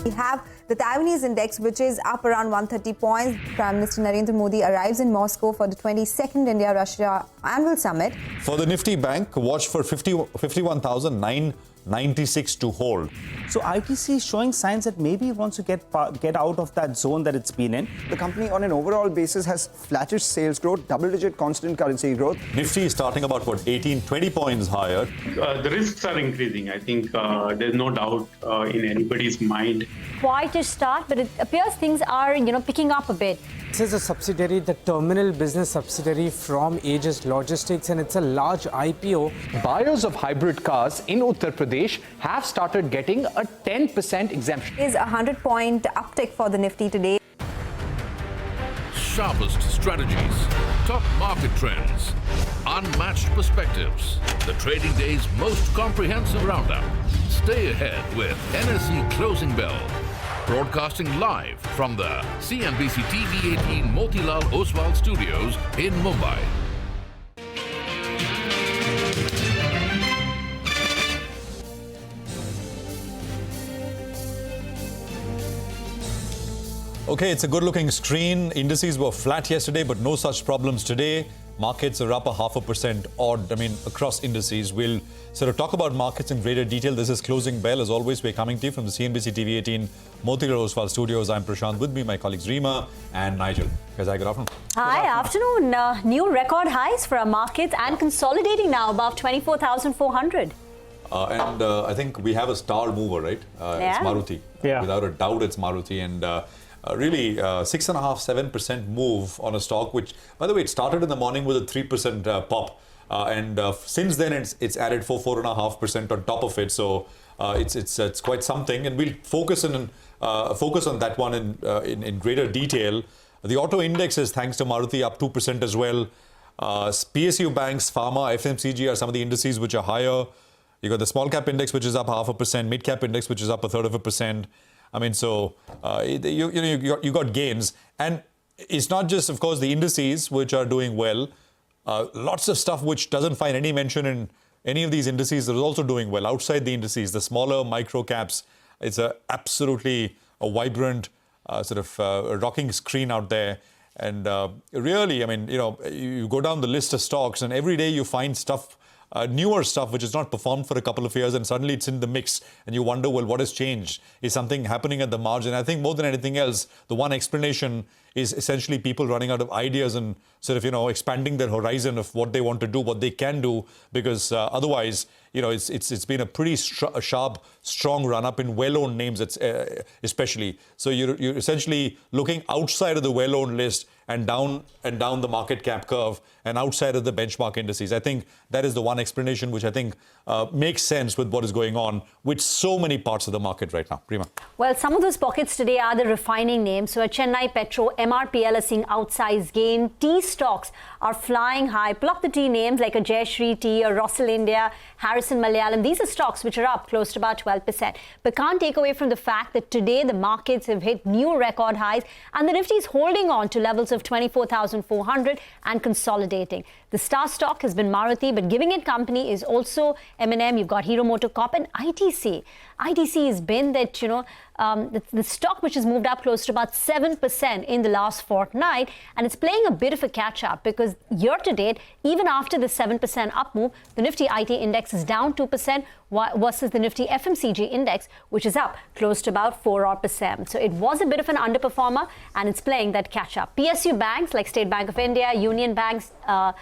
We have the Taiwanese index, which is up around 130 points. Prime Minister Narendra Modi arrives in Moscow for the 22nd India-Russia Annual Summit. For the Nifty Bank, watch for 51,996 to hold. So ITC is showing signs that maybe it wants to get out of that zone that it's been in. The company on an overall basis has flattish sales growth, double-digit constant currency growth. Nifty is starting about, 18-20 points higher. The risks are increasing. I think there's no doubt in anybody's mind. Quite a start, but it appears things are, picking up a bit. This is a subsidiary, the terminal business subsidiary from Aegis Logistics, and it's a large IPO. Buyers of hybrid cars in Uttar Pradesh have started getting a 10% exemption. Is a 100-point uptick for the Nifty today. Sharpest strategies, top market trends, unmatched perspectives. The trading day's most comprehensive roundup. Stay ahead with NSE Closing Bell. Broadcasting live from the CNBC-TV18 Motilal Oswal studios in Mumbai. Okay, it's a good-looking screen. Indices were flat yesterday, but no such problems today. Markets are up 0.5% odd, across indices. We'll sort of talk about markets in greater detail. This is Closing Bell. As always, we're coming to you from the CNBC-TV18 Motilal Oswal studios. I'm Prashant. With me, my colleagues Reema and Nigel. Guys, good afternoon. Hi, afternoon. New record highs for our markets and consolidating now above 24,400. I think we have a star mover, right? It's Maruti. Yeah. Without a doubt, it's Maruti. And really 6.5-7% move on a stock, which, by the way, it started in the morning with a 3% pop. Since then, it's added 4.5% on top of it. So it's quite something. And we'll focus on that one in greater detail. The auto index is, thanks to Maruti, up 2% as well. PSU banks, pharma, FMCG are some of the indices which are higher. You got the small cap index, which is up 0.5%, mid cap index, which is up 1/3%. You got gains. And it's not just, of course, the indices which are doing well. Lots of stuff which doesn't find any mention in any of these indices that is also doing well. Outside the indices, the smaller micro caps, it's absolutely a vibrant rocking screen out there. And really, you go down the list of stocks and every day you find stuff, newer stuff which has not performed for a couple of years, and suddenly it's in the mix and you wonder, well, what has changed? Is something happening at the margin? I think more than anything else, the one explanation is essentially people running out of ideas and expanding their horizon of what they want to do, what they can do, because otherwise, it's been a pretty sharp, strong run-up in well-owned names, especially. So you're essentially looking outside of the well-owned list and down the market cap curve and outside of the benchmark indices. I think that is the one explanation which I think makes sense with what is going on with so many parts of the market right now. Prima. Well, some of those pockets today are the refining names. So at Chennai Petro, MRPL are seeing outsized gain. Tea stocks are flying high. Pull up the tea names like a Jayashree Tea or Rossel India, Harrison Malayalam. These are stocks which are up close to about 12%. But can't take away from the fact that today the markets have hit new record highs and the Nifty is holding on to levels of 24,400 and consolidating. The star stock has been Maruti, but giving it company is also M&M. You've got Hero MotoCorp and ITC. ITC has been that, the stock which has moved up close to about 7% in the last fortnight, and it's playing a bit of a catch-up because year-to-date, even after the 7% up move, the Nifty IT index is down 2% versus the Nifty FMCG index, which is up close to about 4%. So it was a bit of an underperformer, and it's playing that catch-up. PSU banks like State Bank of India, Union Banks, and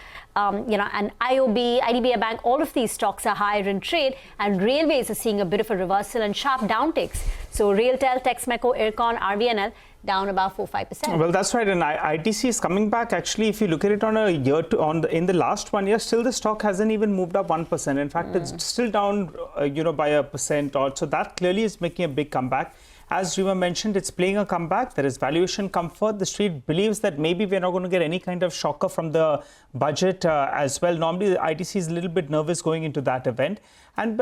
IOB, IDBI Bank, all of these stocks are higher in trade, and railways are seeing a bit of a reversal and sharp downticks. So Realtel, Texmaco, Ircon, RVNL down about 4-5%. Well, that's right. And ITC is coming back. Actually, if you look at it on a year in the last 1 year, still the stock hasn't even moved up 1%. In fact, it's still down, by 1% or so. That clearly is making a big comeback. As Reema mentioned, it's playing a comeback. There is valuation comfort. The street believes that maybe we're not going to get any kind of shocker from the budget as well. Normally, the ITC is a little bit nervous going into that event. And,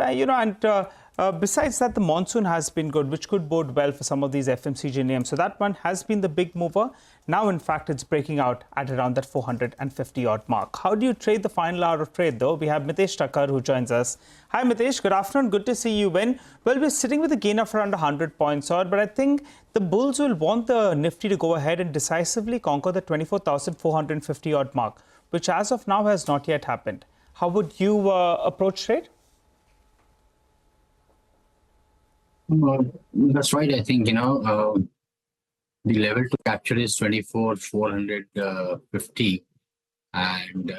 Besides that, the monsoon has been good, which could bode well for some of these FMCG names. So that one has been the big mover. Now, in fact, it's breaking out at around that 450-odd mark. How do you trade the final hour of trade, though? We have Mitesh Thakkar who joins us. Hi, Mitesh. Good afternoon. Good to see you. Well, we're sitting with a gain of around 100 points odd, but I think the bulls will want the Nifty to go ahead and decisively conquer the 24,450-odd mark, which as of now has not yet happened. How would you approach trade? That's right. I think, the level to capture is 24,450. And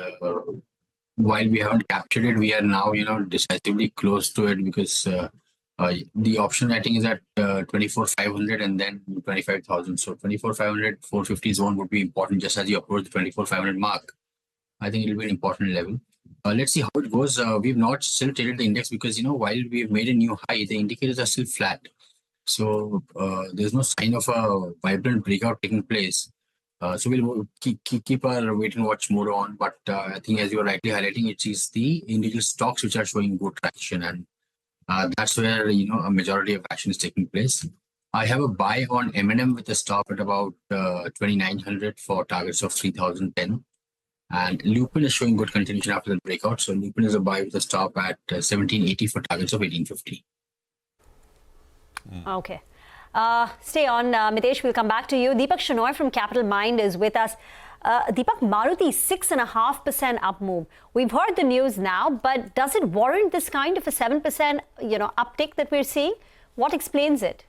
while we haven't captured it, we are now, decisively close to it because the option, I think, is at 24,500 and then 25,000. So 24,500, 450 zone would be important just as you approach the 24,500 mark. I think it will be an important level. Let's see how it goes. We've not still traded the index because, while we've made a new high, the indicators are still flat. So there's no sign of a vibrant breakout taking place. So we'll keep our wait and watch mode on. But I think as you were rightly highlighting, it is the individual stocks which are showing good traction. And that's where, a majority of action is taking place. I have a buy on M&M with a stop at about 2,900 for targets of 3,010. And Lupin is showing good continuation after the breakout. So Lupin is a buy with a stop at 1,780 for targets of 1,850. Okay. Stay on, Mitesh. We'll come back to you. Deepak Shenoy from Capital Mind is with us. Deepak, Maruti 6.5% up move. We've heard the news now, but does it warrant this kind of a 7% uptick that we're seeing? What explains it?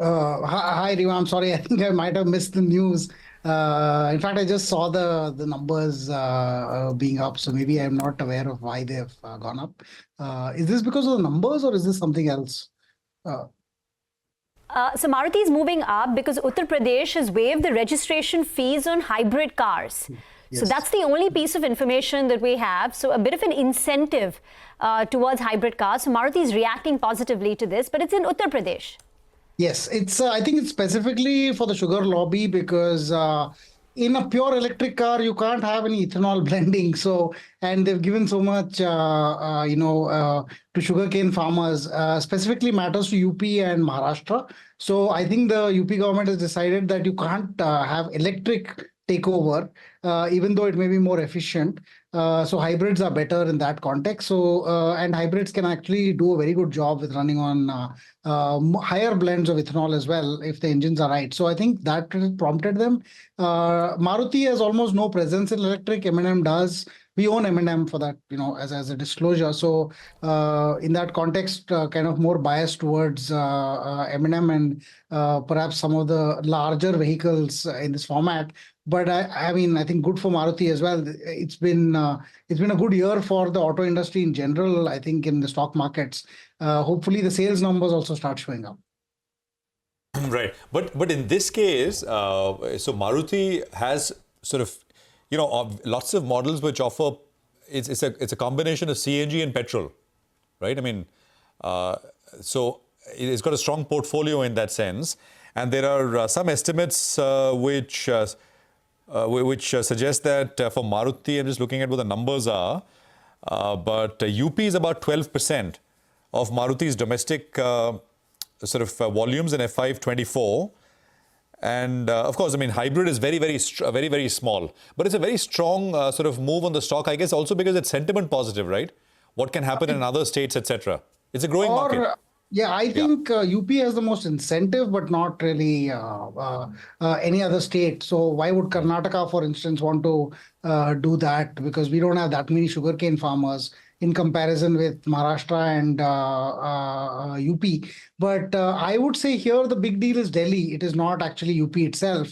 Hi, Rima. I'm sorry. I think I might have missed the news. In fact, I just saw the numbers being up, so maybe I'm not aware of why they've gone up. Is this because of the numbers or is this something else? So Maruti is moving up because Uttar Pradesh has waived the registration fees on hybrid cars. Yes. So that's the only piece of information that we have. So a bit of an incentive towards hybrid cars. So Maruti is reacting positively to this, but it's in Uttar Pradesh. Yes, it's. I think it's specifically for the sugar lobby because in a pure electric car you can't have any ethanol blending. So and they've given so much, to sugarcane farmers. Specifically matters to UP and Maharashtra. So I think the UP government has decided that you can't have electric takeover, even though it may be more efficient. So hybrids are better in that context. So and hybrids can actually do a very good job with running on higher blends of ethanol as well if the engines are right. So I think that prompted them. Maruti has almost no presence in electric. M&M does. We own M&M for that, as a disclosure. So in that context, kind of more biased towards M&M and perhaps some of the larger vehicles in this format. But I think good for Maruti as well. It's been a good year for the auto industry in general. I think in the stock markets, hopefully the sales numbers also start showing up. Right, but in this case, so Maruti has sort of lots of models which offer it's a combination of CNG and petrol, right? I mean, so it's got a strong portfolio in that sense, and there are some estimates which suggest that for Maruti, I'm just looking at what the numbers are, but UP is about 12% of Maruti's domestic volumes in FY24. And of course, I mean, hybrid is very, very small, but it's a very strong sort of move on the stock, I guess, also because it's sentiment positive, right? What can happen in other states, etc. It's a growing market. Yeah, I think UP has the most incentive, but not really any other state. So why would Karnataka, for instance, want to do that? Because we don't have that many sugarcane farmers in comparison with Maharashtra and UP. But I would say here the big deal is Delhi. It is not actually UP itself.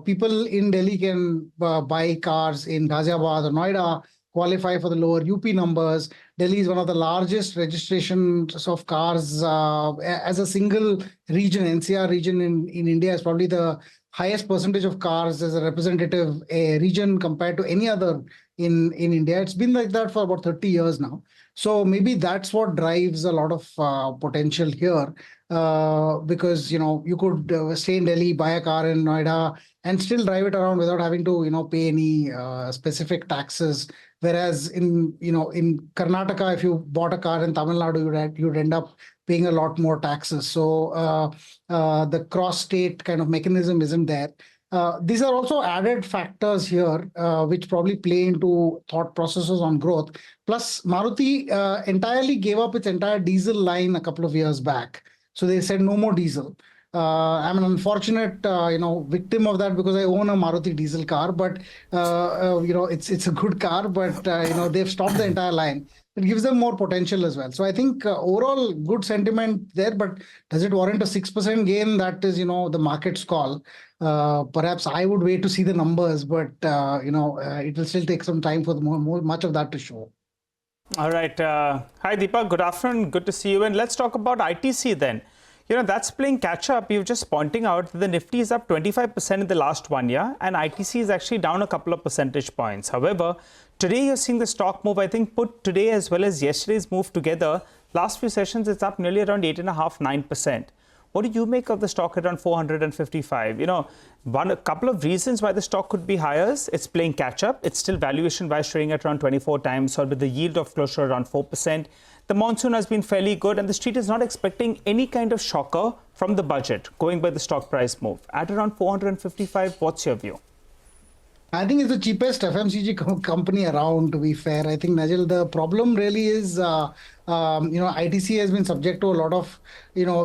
People in Delhi can buy cars in Ghaziabad or Noida, qualify for the lower UP numbers. Delhi is one of the largest registrations of cars as a single region. NCR region in India is probably the highest percentage of cars as a representative region compared to any other in India. It's been like that for about 30 years now. So maybe that's what drives a lot of potential here, because you could stay in Delhi, buy a car in Noida, and still drive it around without having to pay any specific taxes. Whereas in Karnataka, if you bought a car in Tamil Nadu, you'd end up paying a lot more taxes. So the cross-state kind of mechanism isn't there. These are also added factors here, which probably play into thought processes on growth. Plus, Maruti entirely gave up its entire diesel line a couple of years back. So they said no more diesel. I'm an unfortunate, victim of that because I own a Maruti diesel car, but it's a good car, but they've stopped the entire line. It gives them more potential as well. So I think overall good sentiment there, but does it warrant a 6% gain? That is, the market's call. Perhaps I would wait to see the numbers, but it will still take some time for much of that to show. All right. Hi, Deepak. Good afternoon. Good to see you. And let's talk about ITC then. That's playing catch up. You're just pointing out that the Nifty is up 25% in the last 1 year and ITC is actually down a couple of percentage points. However, today you're seeing the stock move, I think, put today as well as yesterday's move together. Last few sessions, it's up nearly around 8.5–9%. What do you make of the stock at around 455? A couple of reasons why the stock could be higher. It's playing catch up. It's still valuation-wise trading at around 24 times, or with the yield of close to around 4%. The monsoon has been fairly good, and the street is not expecting any kind of shocker from the budget, going by the stock price move. At around 455, what's your view? I think it's the cheapest FMCG company around, to be fair. I think, Najil, the problem really is, ITC has been subject to a lot of,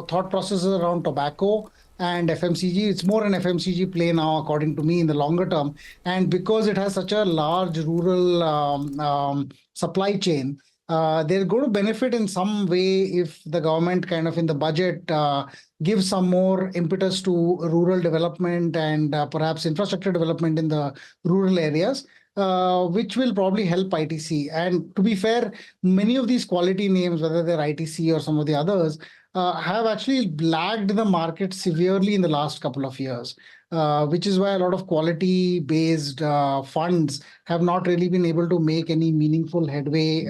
thought processes around tobacco and FMCG. It's more an FMCG play now, according to me, in the longer term. And because it has such a large rural supply chain, they're going to benefit in some way if the government kind of in the budget gives some more impetus to rural development and perhaps infrastructure development in the rural areas, which will probably help ITC. And to be fair, many of these quality names, whether they're ITC or some of the others, have actually lagged the market severely in the last couple of years, which is why a lot of quality-based funds have not really been able to make any meaningful headway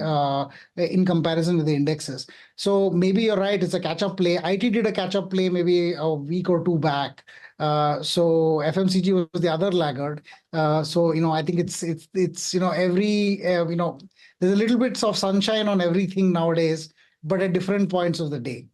in comparison with the indexes. So maybe you're right, it's a catch-up play. IT did a catch-up play maybe a week or two back. So FMCG was the other laggard. So I think it's every there's a little bit of sunshine on everything nowadays, but at different points of the day.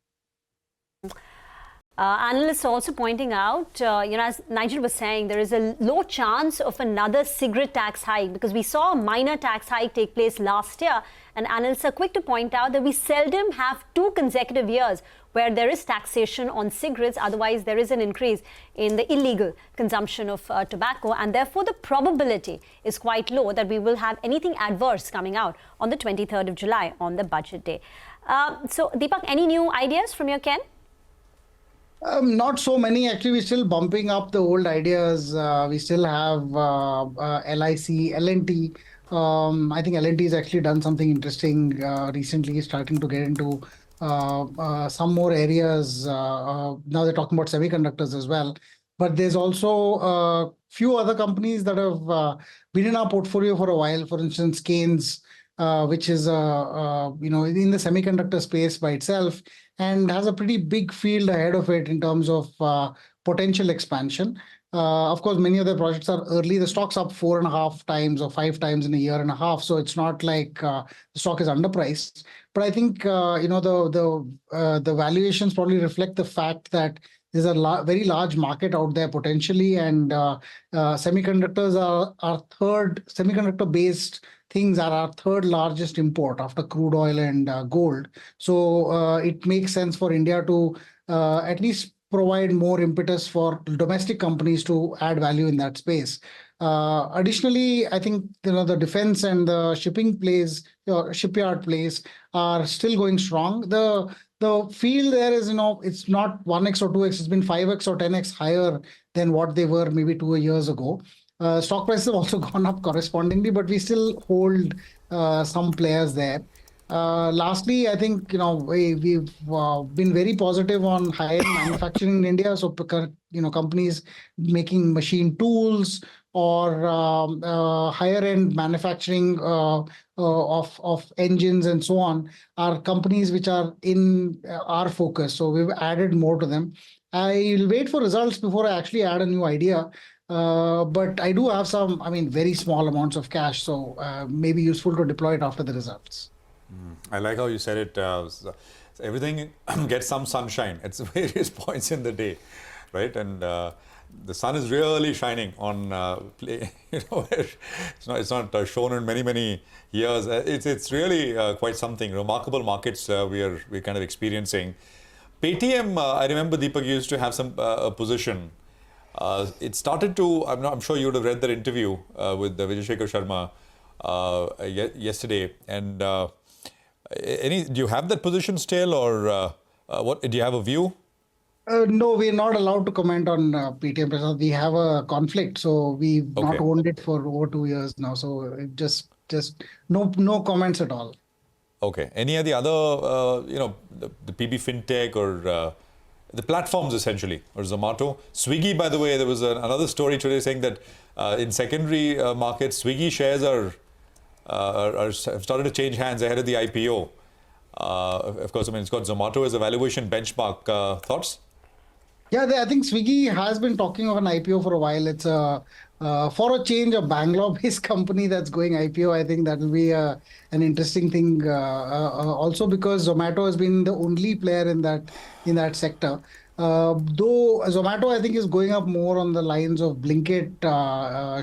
Analysts also pointing out, as Nigel was saying, there is a low chance of another cigarette tax hike because we saw a minor tax hike take place last year. And analysts are quick to point out that we seldom have 2 consecutive years where there is taxation on cigarettes. Otherwise, there is an increase in the illegal consumption of tobacco. And therefore, the probability is quite low that we will have anything adverse coming out on the 23rd of July on the budget day. So, Deepak, any new ideas from your Ken? Not so many. Actually, we're still bumping up the old ideas. We still have LIC, L&T. I think L&T has actually done something interesting recently, starting to get into some more areas. Now they're talking about semiconductors as well. But there's also a few other companies that have been in our portfolio for a while. For instance, Keynes, which is in the semiconductor space by itself, and has a pretty big field ahead of it in terms of potential expansion. Of course, many of the projects are early. The stock's up 4.5 times or 5 times in a year and a half, so it's not like the stock is underpriced. But I think the valuations probably reflect the fact that there's a very large market out there potentially, and semiconductors are semiconductor-based things are our 3rd largest import after crude oil and gold. So it makes sense for India to at least provide more impetus for domestic companies to add value in that space. Additionally, I think the defense and the shipping plays, shipyard plays, are still going strong. The field there is, it's not 1x or 2x, it's been 5x or 10x higher than what they were maybe 2 years ago. Stock prices have also gone up correspondingly, but we still hold some players there. Lastly, I think we've been very positive on high-end manufacturing in India. So companies making machine tools or higher-end manufacturing of engines and so on are companies which are in our focus. So we've added more to them. I'll wait for results before I actually add a new idea. But I do have some, very small amounts of cash, so maybe useful to deploy it after the results. I like how you said it. Everything gets some sunshine at various points in the day, right? And the sun is really shining on it's not shown in many years. It's really quite something. Remarkable markets we're kind of experiencing. Paytm, I remember Deepak used to have some a position. It started to. I'm sure you would have read that interview with Vijay Shekhar Sharma yesterday. And do you have that position still, or what? Do you have a view? No, we're not allowed to comment on Paytm. We have a conflict, so we've not owned it for over 2 years now. So just no comments at all. Okay. Any of the other, the PB FinTech or the platforms essentially, or Zomato? Swiggy, by the way, there was another story today saying that in secondary markets, Swiggy shares have started to change hands ahead of the IPO. Of course, it's got Zomato as a valuation benchmark. Thoughts? Yeah, I think Swiggy has been talking of an IPO for a while. It's for a change, a Bangalore-based company that's going IPO. I think that will be an interesting thing. Also, because Zomato has been the only player in that sector. Though Zomato, I think, is going up more on the lines of Blinkit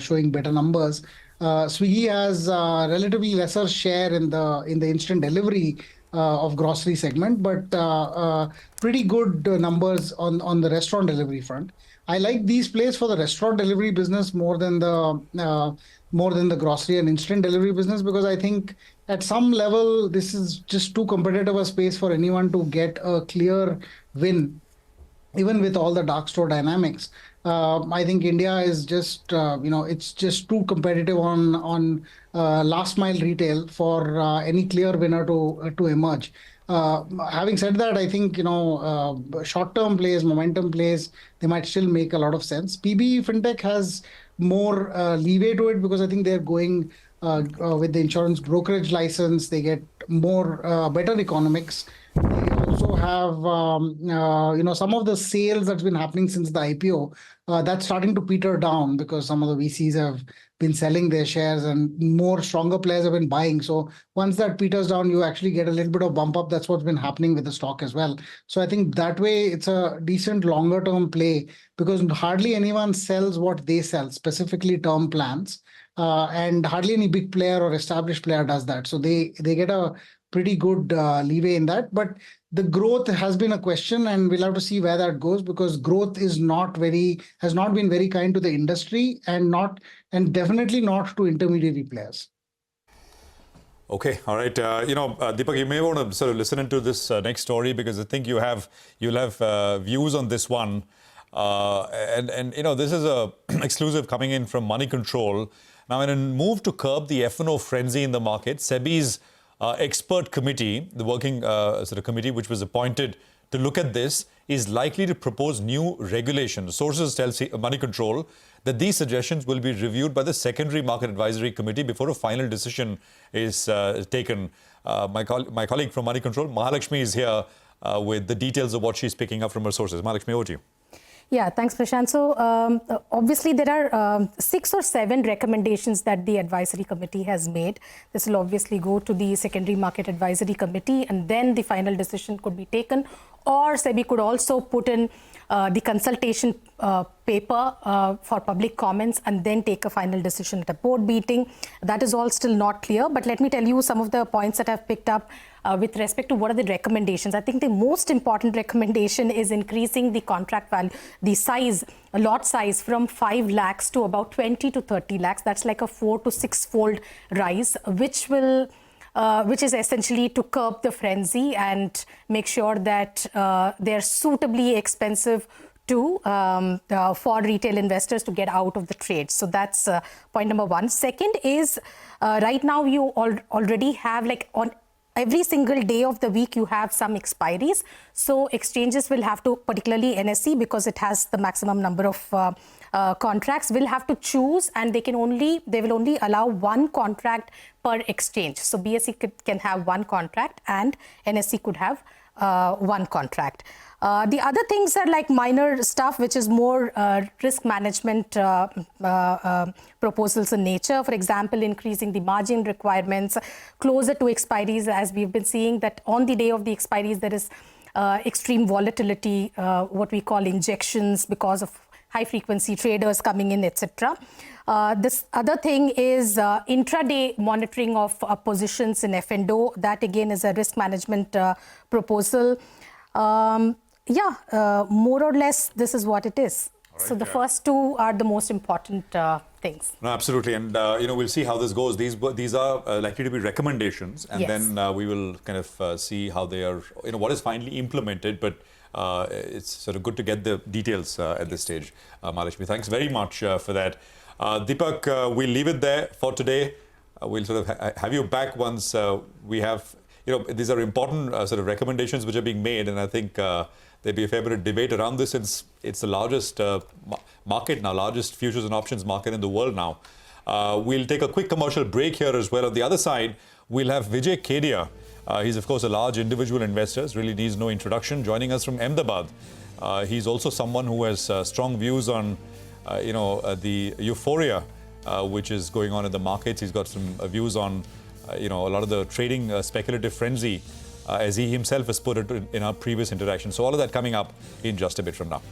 showing better numbers. Swiggy has relatively lesser share in the instant delivery of grocery segment, but pretty good numbers on the restaurant delivery front. I like these plays for the restaurant delivery business more than the grocery and instant delivery business, because I think at some level this is just too competitive a space for anyone to get a clear win, even with all the dark store dynamics. I think India is just, it's just too competitive on last mile retail for any clear winner to emerge. Having said that, I think, short-term plays, momentum plays, they might still make a lot of sense. PB FinTech has more leeway to it because I think they're going with the insurance brokerage license. They get more better economics. They also have, some of the sales that's been happening since the IPO, that's starting to peter down because some of the VCs have been selling their shares and more stronger players have been buying. So once that peters down, you actually get a little bit of bump up. That's what's been happening with the stock as well. So I think that way it's a decent longer term play because hardly anyone sells what they sell, specifically term plans. And hardly any big player or established player does that. So they get a pretty good leeway in that. But the growth has been a question, and we'll have to see where that goes because growth has not been very kind to the industry and definitely not to intermediary players. Okay, all right. Deepak, you may want to sort of listen into this next story because I think you'll have views on this one. This is a exclusive coming in from Money Control. Now, in a move to curb the F&O frenzy in the market, SEBI's expert committee, the working committee which was appointed to look at this, is likely to propose new regulations. Sources tell Money Control that these suggestions will be reviewed by the Secondary Market Advisory Committee before a final decision is taken. My colleague from Money Control, Mahalakshmi, is here with the details of what she's picking up from her sources. Mahalakshmi, over to you. Yeah, thanks, Prashant. So obviously there are 6 or 7 recommendations that the advisory committee has made. This will obviously go to the Secondary Market Advisory Committee and then the final decision could be taken. Or SEBI could also put in the consultation paper for public comments and then take a final decision at a board meeting. That is all still not clear. But let me tell you some of the points that I've picked up with respect to what are the recommendations. I think the most important recommendation is increasing the contract value, the size, lot size from 5 lakhs to about 20 to 30 lakhs. That's like a 4 to 6-fold rise, which is essentially to curb the frenzy and make sure that they're suitably expensive for retail investors to get out of the trade. So that's point number 1. Second is right now you already have every single day of the week you have some expiries. So exchanges will have to, particularly NSE, because it has the maximum number of contracts, will have to choose, and they will only allow one contract per exchange. So BSE can have one contract and NSE could have one contract. The other things are like minor stuff, which is more risk management proposals in nature. For example, increasing the margin requirements closer to expiries, as we've been seeing that on the day of the expiries, there is extreme volatility, what we call injections because of high-frequency traders coming in, etc. This other thing is intraday monitoring of positions in F&O. That again is a risk management proposal. More or less, this is what it is. Right, so the first two are the most important things. No, absolutely. And, we'll see how this goes. These are likely to be recommendations. And then we will kind of see how they are, what is finally implemented. But it's sort of good to get the details at this stage. Mahalakshmi, thanks very much for that. Deepak, we'll leave it there for today. We'll sort of have you back once we have, these are important sort of recommendations which are being made. And I think there'll be a fair bit of debate around this, since it's the largest market now, largest futures and options market in the world now. We'll take a quick commercial break here as well. On the other side, we'll have Vijay Kedia. He's, of course, a large individual investor, really needs no introduction, joining us from Ahmedabad. He's also someone who has strong views on, the euphoria which is going on in the markets. He's got some views on, a lot of the trading speculative frenzy, as he himself has put it in our previous interaction. So all of that coming up in just a bit from now.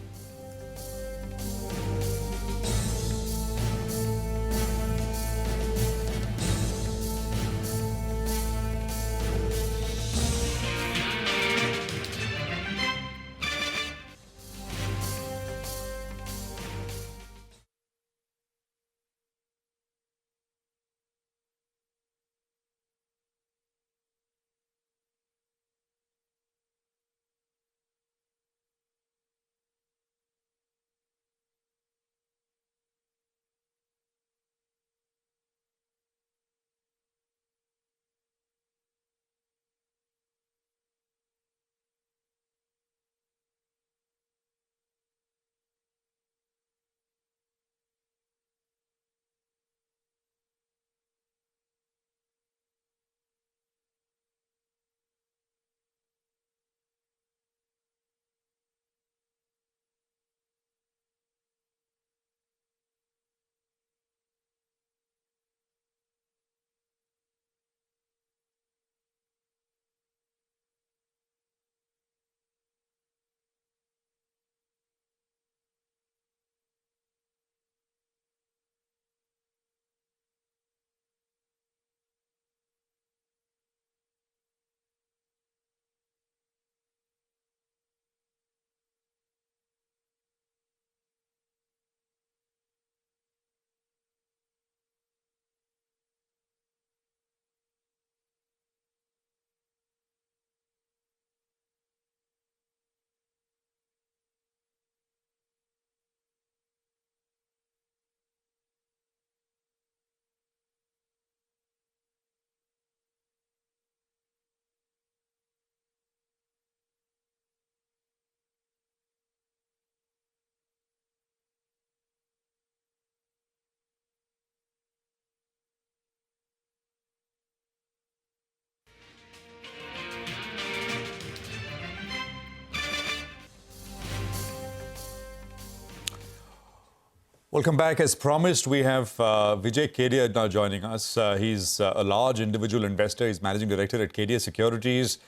Welcome back. As promised, we have Vijay Kedia now joining us. He's a large individual investor. He's managing director at Kedia Securities.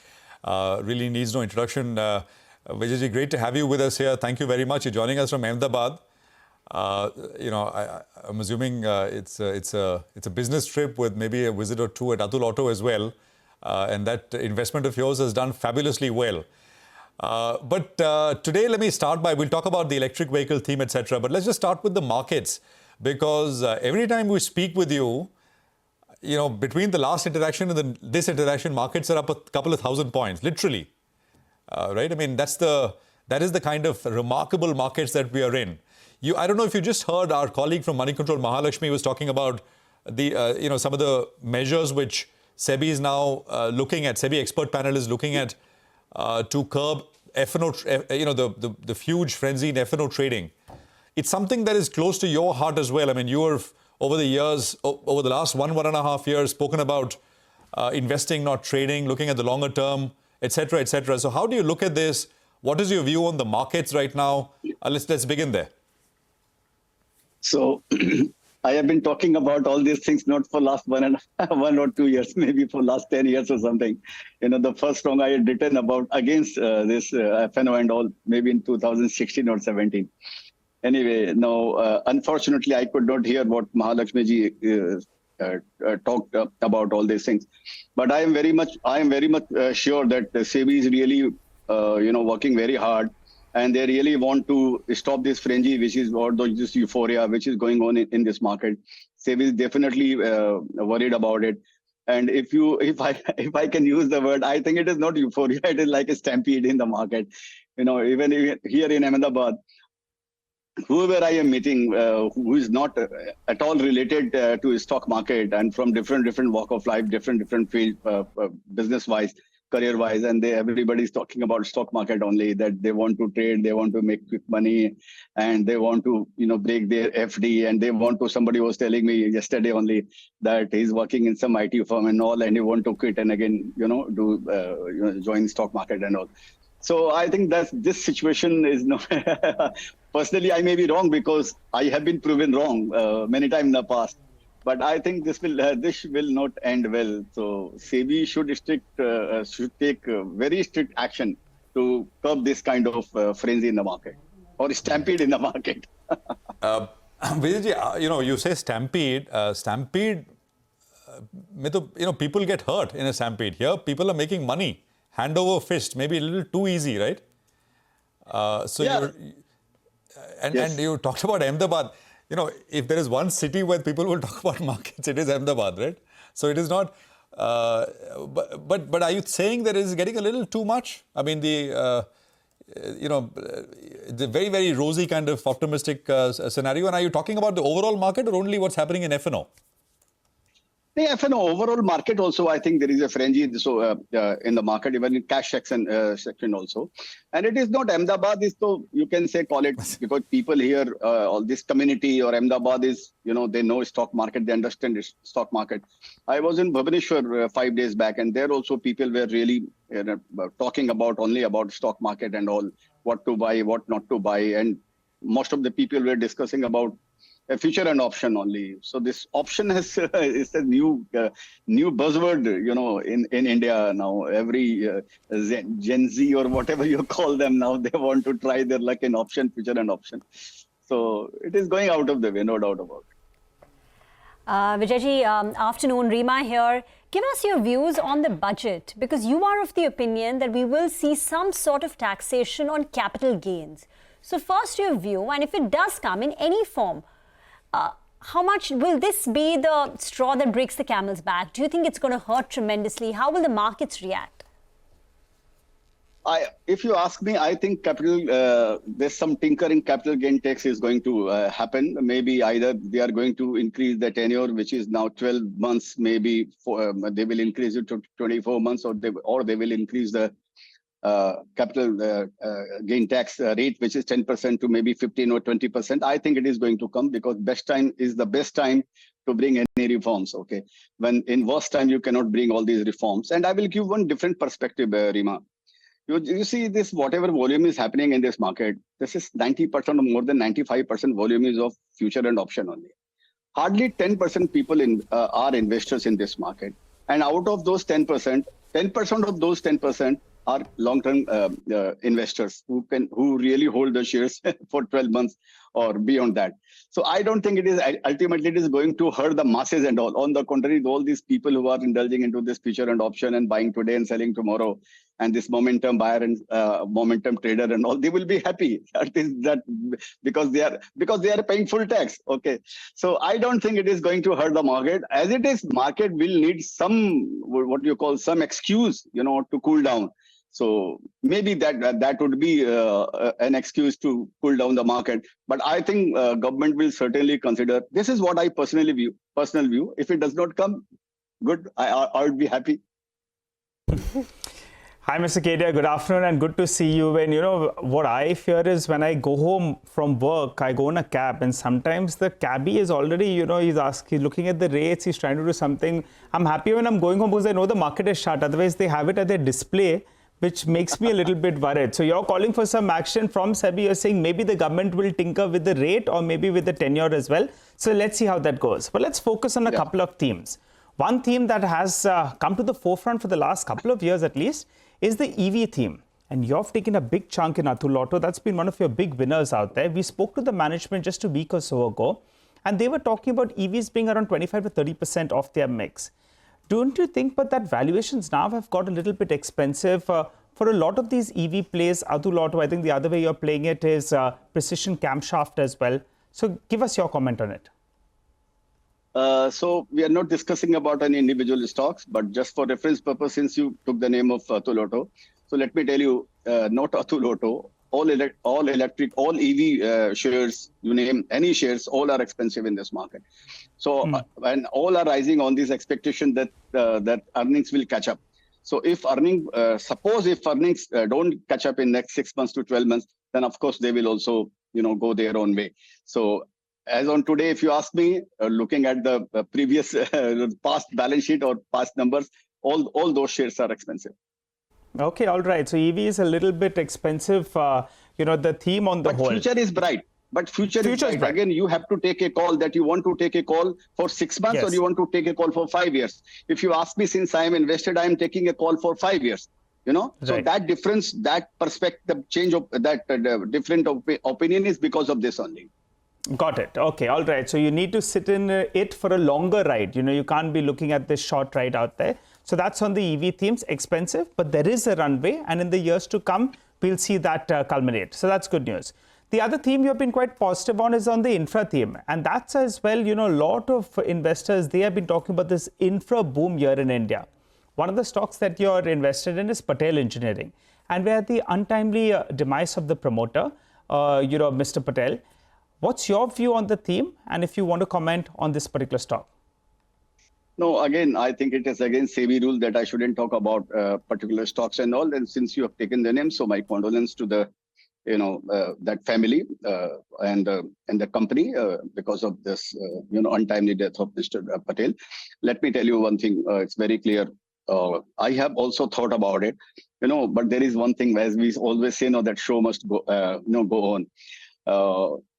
Really needs no introduction. Vijayji, great to have you with us here. Thank you very much. You're joining us from Ahmedabad. I'm assuming it's a business trip with maybe a visit or two at Atul Auto as well. And that investment of yours has done fabulously well. But today, let me start by, we'll talk about the electric vehicle theme, etc. But let's just start with the markets, because every time we speak with you, between the last interaction and this interaction, markets are up a couple of thousand points, literally. Right? I mean, that is the kind of remarkable markets that we are in. I don't know if you just heard our colleague from Money Control, Mahalakshmi, was talking about the, some of the measures which SEBI is now SEBI expert panel is looking at to curb F&O, the huge frenzy in F&O trading. It's something that is close to your heart as well. I mean, you have over the last 1.5 years, spoken about investing, not trading, looking at the longer term, etc., etc. So how do you look at this? What is your view on the markets right now? Let's begin there. So I have been talking about all these things not for last 1 or 2 years, maybe for last 10 years or something. The first song I had written about against this F&O and all, maybe in 2016 or 17. Anyway, now, unfortunately, I could not hear what Mahalakshmi ji talked about all these things. But I am very much sure that the SEBI is really, working very hard, and they really want to stop this frenzy, which is or this euphoria which is going on in this market. SEBI is definitely worried about it. And if I can use the word, I think it is not euphoria. It is like a stampede in the market. Even here in Ahmedabad, whoever I am meeting who is not at all related to stock market and from different walk of life, different field, business-wise, career-wise, and everybody is talking about stock market only, that they want to trade, they want to make quick money, and they want to break their FD, and they want to. Somebody was telling me yesterday only that he's working in some IT firm and all, and he want to quit and again join stock market and all. So I think that this situation is not. Personally, I may be wrong because I have been proven wrong many times in the past. But I think this will not end well. So SEBI should take very strict action to curb this kind of frenzy in the market or stampede in the market. Vijay, you say stampede. Stampede, people get hurt in a stampede. Here, people are making money. Hand over fist, maybe a little too easy, right? And you talked about Ahmedabad. If there is one city where people will talk about markets, it is Ahmedabad, right? So it is not. But are you saying that it is getting a little too much? I mean, the very, very rosy kind of optimistic scenario. And are you talking about the overall market or only what's happening in F&O? The F&O overall market also, I think there is a frenzy in the market, even in cash section also. And it is not Ahmedabad, you can call it, because people here, all this community or Ahmedabad is, they know stock market, they understand the stock market. I was in Bhubaneswar 5 days back, and there also people were really talking only about stock market and all, what to buy, what not to buy. And most of the people were discussing about a future and option only. So this option is a new buzzword, in India now. Every Gen Z or whatever you call them now, they want to try their luck in option, future and option. So it is going out of the way, no doubt about it. Vijayji, afternoon. Rima here. Give us your views on the budget, because you are of the opinion that we will see some sort of taxation on capital gains. So first your view, and if it does come in any form, how much will this be the straw that breaks the camel's back? Do you think it's going to hurt tremendously? How will the markets react? If you ask me, I think there's some tinkering capital gain tax is going to happen. Maybe either they are going to increase the tenure, which is now 12 months, maybe they will increase it to 24 months, or they will increase the capital gain tax rate, which is 10% to maybe 15 or 20%. I think it is going to come because best time is the best time to bring any reforms. Okay, when in worst time you cannot bring all these reforms. And I will give one different perspective, Rima. You see this, whatever volume is happening in this market, this is 90% or more than 95% volume is of future and option only. Hardly 10% people are investors in this market. And out of those 10% of those 10% are long-term investors who really hold the shares for 12 months or beyond that. So I don't think ultimately it is going to hurt the masses and all. On the contrary, all these people who are indulging into this future and option and buying today and selling tomorrow, and this momentum buyer and momentum trader and all, they will be happy because they are paying full tax. Okay, so I don't think it is going to hurt the market. As it is, market will need some excuse, to cool down. So maybe that would be an excuse to cool down the market. But I think government will certainly consider. This is what I personal view. If it does not come, good. I would be happy. Hi, Mr. Kedia. Good afternoon and good to see you. And what I fear is when I go home from work, I go in a cab and sometimes the cabbie is already, he's looking at the rates, he's trying to do something. I'm happy when I'm going home because I know the market is shut. Otherwise, they have it at their display, which makes me a little bit worried. So you're calling for some action from SEBI. You're saying maybe the government will tinker with the rate or maybe with the tenure as well. So let's see how that goes. But let's focus on a couple of themes. One theme that has come to the forefront for the last couple of years at least is the EV theme. And you've taken a big chunk in Atul Auto. That's been one of your big winners out there. We spoke to the management just a week or so ago, and they were talking about EVs being around 25 to 30% of their mix. Don't you think but that valuations now have got a little bit expensive for a lot of these EV plays? Atul Auto, I think the other way you're playing it is precision camshaft as well. So give us your comment on it. So we are not discussing about any individual stocks, but just for reference purpose, since you took the name of Atul Auto, so let me tell you, not Atul Auto, all electric, all EV shares, you name any shares, all are expensive in this market. So and all are rising on this expectation that that earnings will catch up. So if suppose if earnings don't catch up in next 6 months to 12 months, then of course they will also go their own way. So as on today, if you ask me, looking at the previous past balance sheet or past numbers, all those shares are expensive. Okay, all right. So EV is a little bit expensive, the theme on the whole. But future is bright. But future is bright. Again, you have to take a call that you want to take a call for 6 months or you want to take a call for 5 years. If you ask me, since I am invested, I am taking a call for 5 years. So that difference, that perspective change of that different opinion is because of this only. Got it. Okay. All right. So you need to sit in it for a longer ride. You can't be looking at this short ride out there. So that's on the EV themes, expensive, but there is a runway. And in the years to come, we'll see that culminate. So that's good news. The other theme you've been quite positive on is on the infra theme. And that's as well, a lot of investors, they have been talking about this infra boom here in India. One of the stocks that you're invested in is Patel Engineering. And we're at the untimely demise of the promoter, Mr. Patel. What's your view on the theme? And if you want to comment on this particular stock? No, again, I think it is again SEBI rule that I shouldn't talk about particular stocks and all. And since you have taken the name, so my condolence to the, that family and the company because of this, untimely death of Mr. Patel. Let me tell you one thing. It's very clear. I have also thought about it, but there is one thing, as we always say, that show must go, go on.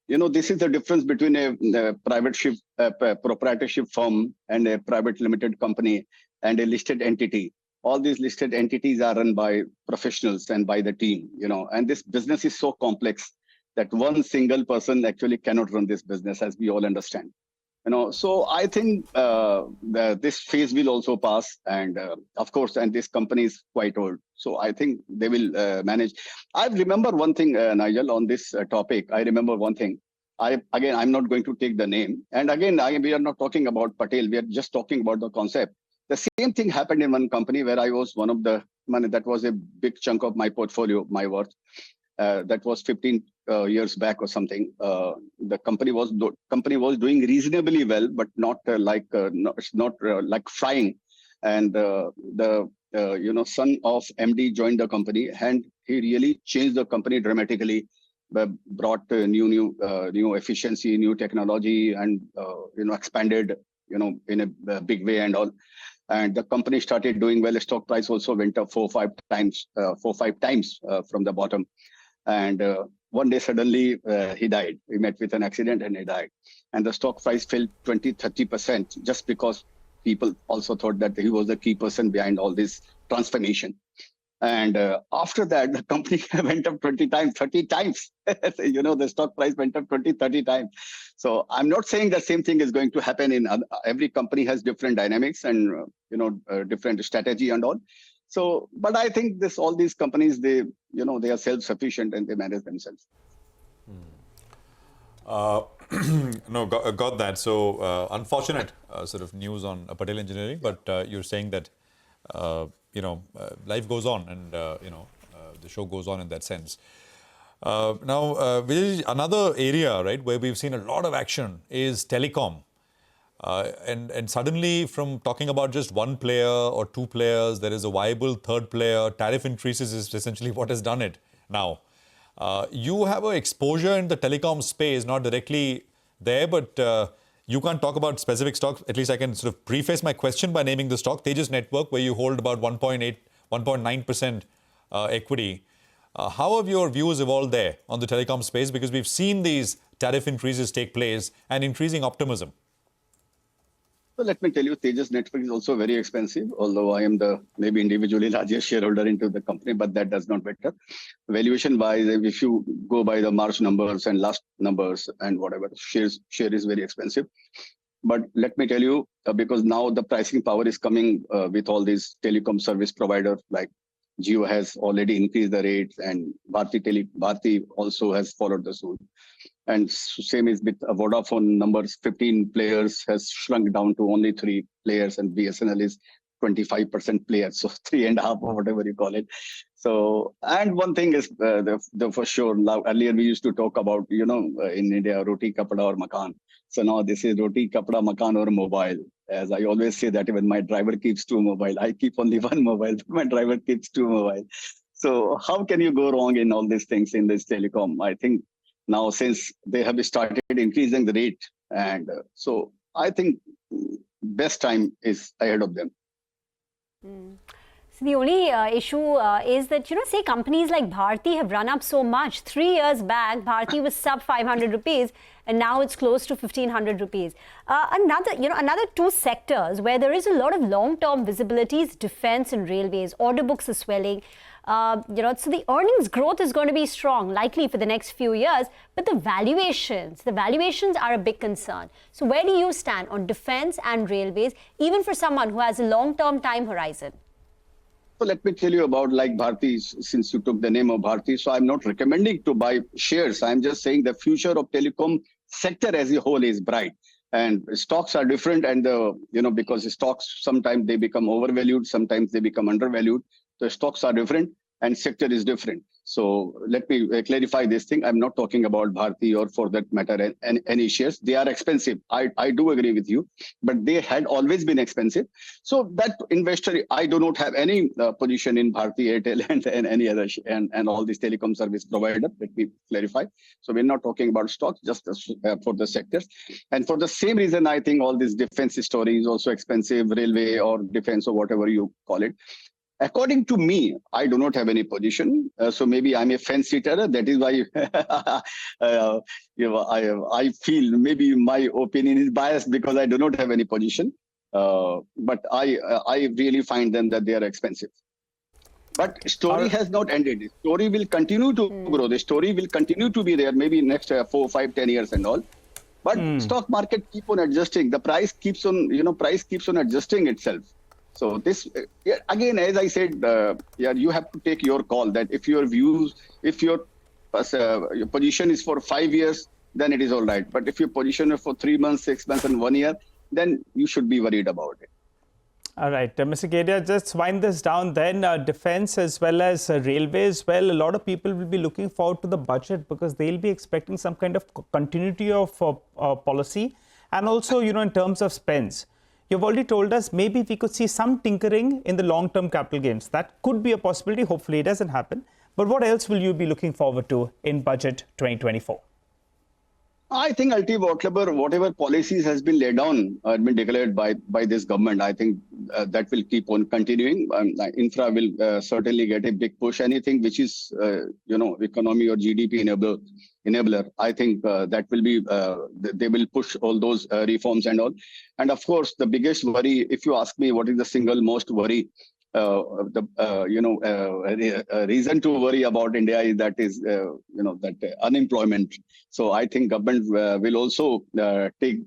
This is the difference between a proprietorship firm and a private limited company and a listed entity. All these listed entities are run by professionals and by the team, and this business is so complex that one single person actually cannot run this business, as we all understand. So I think this phase will also pass, and of course, and this company is quite old. So I think they will manage. I remember one thing, Nigel, on this topic. I remember one thing. I'm not going to take the name. And again, we are not talking about Patel. We are just talking about the concept. The same thing happened in one company where I was one of the money. That was a big chunk of my portfolio, my worth. That was 15 years back or something. The company was doing reasonably well, but not like flying. And the son of MD joined the company, and he really changed the company dramatically. Brought new efficiency, new technology, and expanded in a big way and all. And the company started doing well. The stock price also went up 4-5 times from the bottom. And one day suddenly he died. He met with an accident and he died. And the stock price fell 20-30% just because people also thought that he was the key person behind all this transformation. And after that, the company went up 20 times, 30 times. The stock price went up 20-30 times. So I'm not saying the same thing is going to happen in every company. Has different dynamics and different strategy and all. So, but I think all these companies, they are self-sufficient and they manage themselves. No, got that. So unfortunate sort of news on Patel Engineering, but you're saying that life goes on and the show goes on in that sense. Now, another area, right, where we've seen a lot of action is telecom. And suddenly, from talking about just one player or two players, there is a viable third player. Tariff increases is essentially what has done it now. You have an exposure in the telecom space, not directly there, but you can't talk about specific stocks. At least I can sort of preface my question by naming the stock, Tejas Network, where you hold about 1.9% equity. How have your views evolved there on the telecom space? Because we've seen these tariff increases take place and increasing optimism. So let me tell you, Tejas Network is also very expensive, although I am the maybe individually largest shareholder into the company, but that does not matter. Valuation-wise, if you go by the March numbers and last numbers and whatever, share is very expensive. But let me tell you, because now the pricing power is coming with all these telecom service providers, like Jio has already increased the rates, and Bharti also has followed the suit. And same is with Vodafone numbers, 15 players has shrunk down to only 3 players, and BSNL is 25% players, so 3.5 or whatever you call it. So, and one thing is the for sure, earlier we used to talk about, in India, roti, kapda or makan. So now this is roti, kapda, makan or mobile. As I always say that when my driver keeps 2 mobile, I keep only 1 mobile, but my driver keeps 2 mobile. So how can you go wrong in all these things in this telecom? I think now since they have started increasing the rate, and so I think best time is ahead of them. So the only issue is that, say companies like Bharti have run up so much. 3 years back, Bharti was sub 500 rupees and now it's close to 1500 rupees. Another 2 sectors where there is a lot of long-term visibility is defense and railways. Order books are swelling. So the earnings growth is going to be strong, likely for the next few years, but the valuations are a big concern. So where do you stand on defense and railways, even for someone who has a long-term time horizon? So let me tell you about like Bharti, since you took the name of Bharti. So I'm not recommending to buy shares. I'm just saying the future of telecom sector as a whole is bright. And stocks are different, and because stocks sometimes they become overvalued, sometimes they become undervalued. The stocks are different and sector is different. So let me clarify this thing. I'm not talking about Bharti or for that matter any shares. They are expensive. I do agree with you, but they had always been expensive. So that investor, I do not have any position in Bharti, Airtel and any other and all these telecom service provider. Let me clarify. So we're not talking about stocks, just for the sectors. And for the same reason, I think all this defense story is also expensive, railway or defense or whatever you call it. According to me, I do not have any position. So maybe I'm a fence sitter. That is why I feel maybe my opinion is biased because I do not have any position. But I really find them that they are expensive. But story has not ended. The story will continue to grow. The story will continue to be there maybe next 4, 5, 10 years and all. But stock market keep on adjusting. The price keeps on, adjusting itself. So this, again, as I said, you have to take your call that if your position is for 5 years, then it is all right. But if your position is for 3 months, 6 months and 1 year, then you should be worried about it. All right, Mr. Kedia, just wind this down then. Defense as well as railways, well, a lot of people will be looking forward to the budget because they'll be expecting some kind of continuity of policy and also, in terms of spends. You've already told us maybe we could see some tinkering in the long-term capital gains. That could be a possibility. Hopefully it doesn't happen. But what else will you be looking forward to in budget 2024? I think ultimately whatever policies has been laid down, been declared by this government, I think that will keep on continuing. Infra will certainly get a big push. Anything which is, economy or GDP enabler, I think that will be, they will push all those reforms and all. And of course, the biggest worry, if you ask me, what is the single most worry, reason to worry about India is that unemployment. So I think government will also take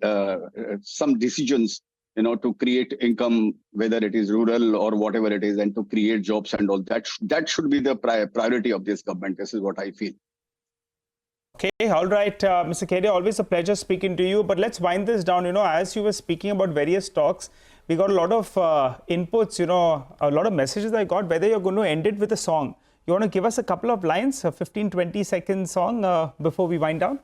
some decisions, to create income, whether it is rural or whatever it is, and to create jobs and all that. That should be the priority of this government. This is what I feel. Okay, all right, Mr. Kedia, always a pleasure speaking to you. But let's wind this down. As you were speaking about various stocks, we got a lot of inputs, a lot of messages I got, whether you're going to end it with a song. You want to give us a couple of lines, a 15-20-second song before we wind down?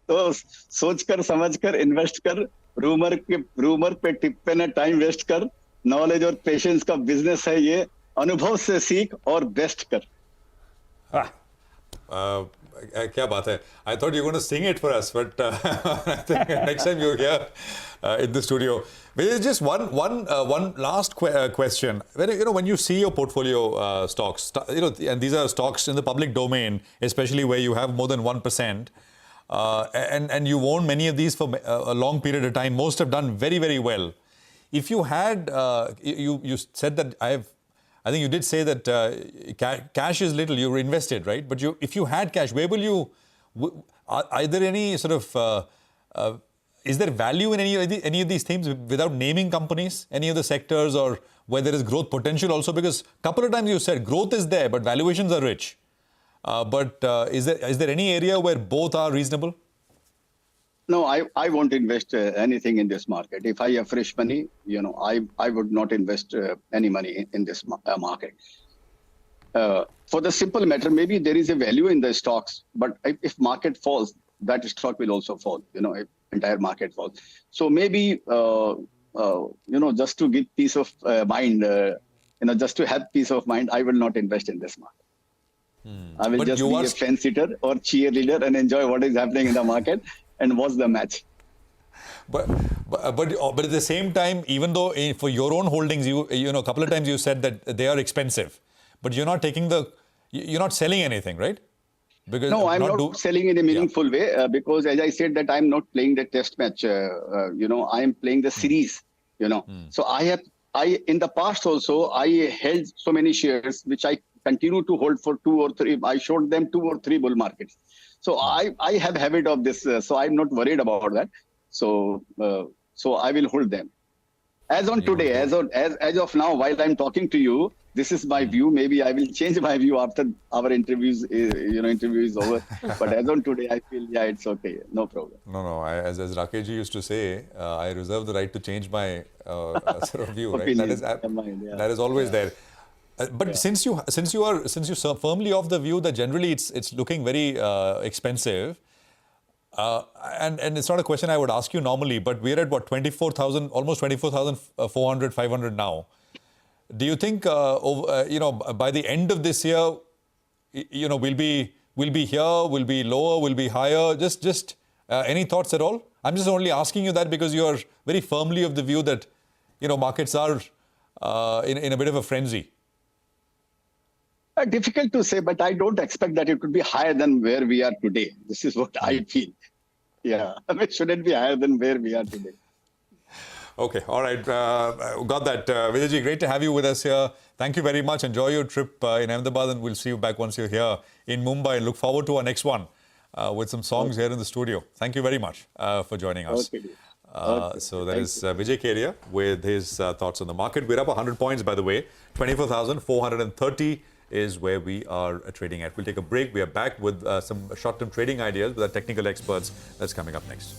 So, सोच कर, समझ कर, invest कर, rumour पे टिप्पे न time waste कर, knowledge और patience का बिजनेस है ये, अनुभव से सीख और बेस्ट कर. क्या बात है. I thought you were going to sing it for us, but I think next time you're here in the studio. There's just one last question. When you see your portfolio stocks, and these are stocks in the public domain, especially where you have more than 1%, and you own many of these for a long period of time. Most have done very, very well. If you had, you said that I think you did say that cash is little, you're invested, right? But if you had cash, where will you, are there any sort of, is there value in any of these things without naming companies, any of the sectors, or where there is growth potential also? Because a couple of times you said growth is there, but valuations are rich. But is there any area where both are reasonable? No, I won't invest anything in this market. If I have fresh money, I would not invest any money in this market. For the simple matter, maybe there is a value in the stocks, but if market falls, that stock will also fall. If entire market falls. So maybe just to give peace of mind, just to have peace of mind, I will not invest in this market. I will just be a fence sitter or cheerleader and enjoy what is happening in the market and watch the match. But at the same time, even though for your own holdings, a couple of times you said that they are expensive, but you're not you're not selling anything, right? Because no, I'm not selling in a meaningful way because, as I said, that I'm not playing the test match. I am playing the series. So I in the past also I held so many shares which I continue to hold for 2 or 3. I showed them 2 or 3 bull markets. So I have habit of this. So I'm not worried about that. So I will hold them. As on today, as of now, while I'm talking to you, this is my view. Maybe I will change my view after our interview is over. But as on today, I feel it's okay, no problem. No. As Rakesh ji used to say, I reserve the right to change my sort of view. Right? That is always there. But since you are firmly of the view that generally it's looking very expensive, and it's not a question I would ask you normally, but we're at what, 24,000, almost 24,400, 500 now. Do you think by the end of this year, we'll be here, we'll be lower, we'll be higher? Just any thoughts at all? I'm just only asking you that because you are very firmly of the view that markets are in a bit of a frenzy. Difficult to say, but I don't expect that it could be higher than where we are today. This is what I feel. Yeah, it shouldn't be higher than where we are today. Okay, all right. Got that. Vijayji, great to have you with us here. Thank you very much. Enjoy your trip in Ahmedabad, and we'll see you back once you're here in Mumbai. And look forward to our next one with some songs here in the studio. Thank you very much for joining us. Okay. So that is Vijay Kedia with his thoughts on the market. We're up 100 points, by the way. 24,430 is where we are trading at. We'll take a break. We are back with some short-term trading ideas with our technical experts. That's coming up next.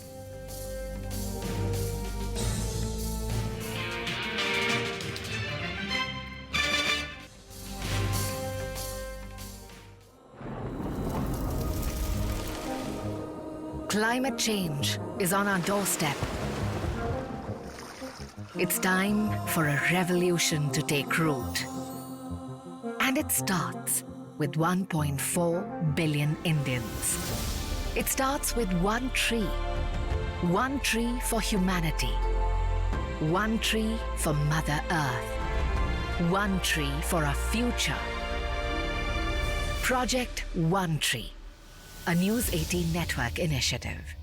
Climate change is on our doorstep. It's time for a revolution to take root. And it starts with 1.4 billion Indians. It starts with one tree. One tree for humanity. One tree for Mother Earth. One tree for a future. Project One Tree, a News 18 network initiative.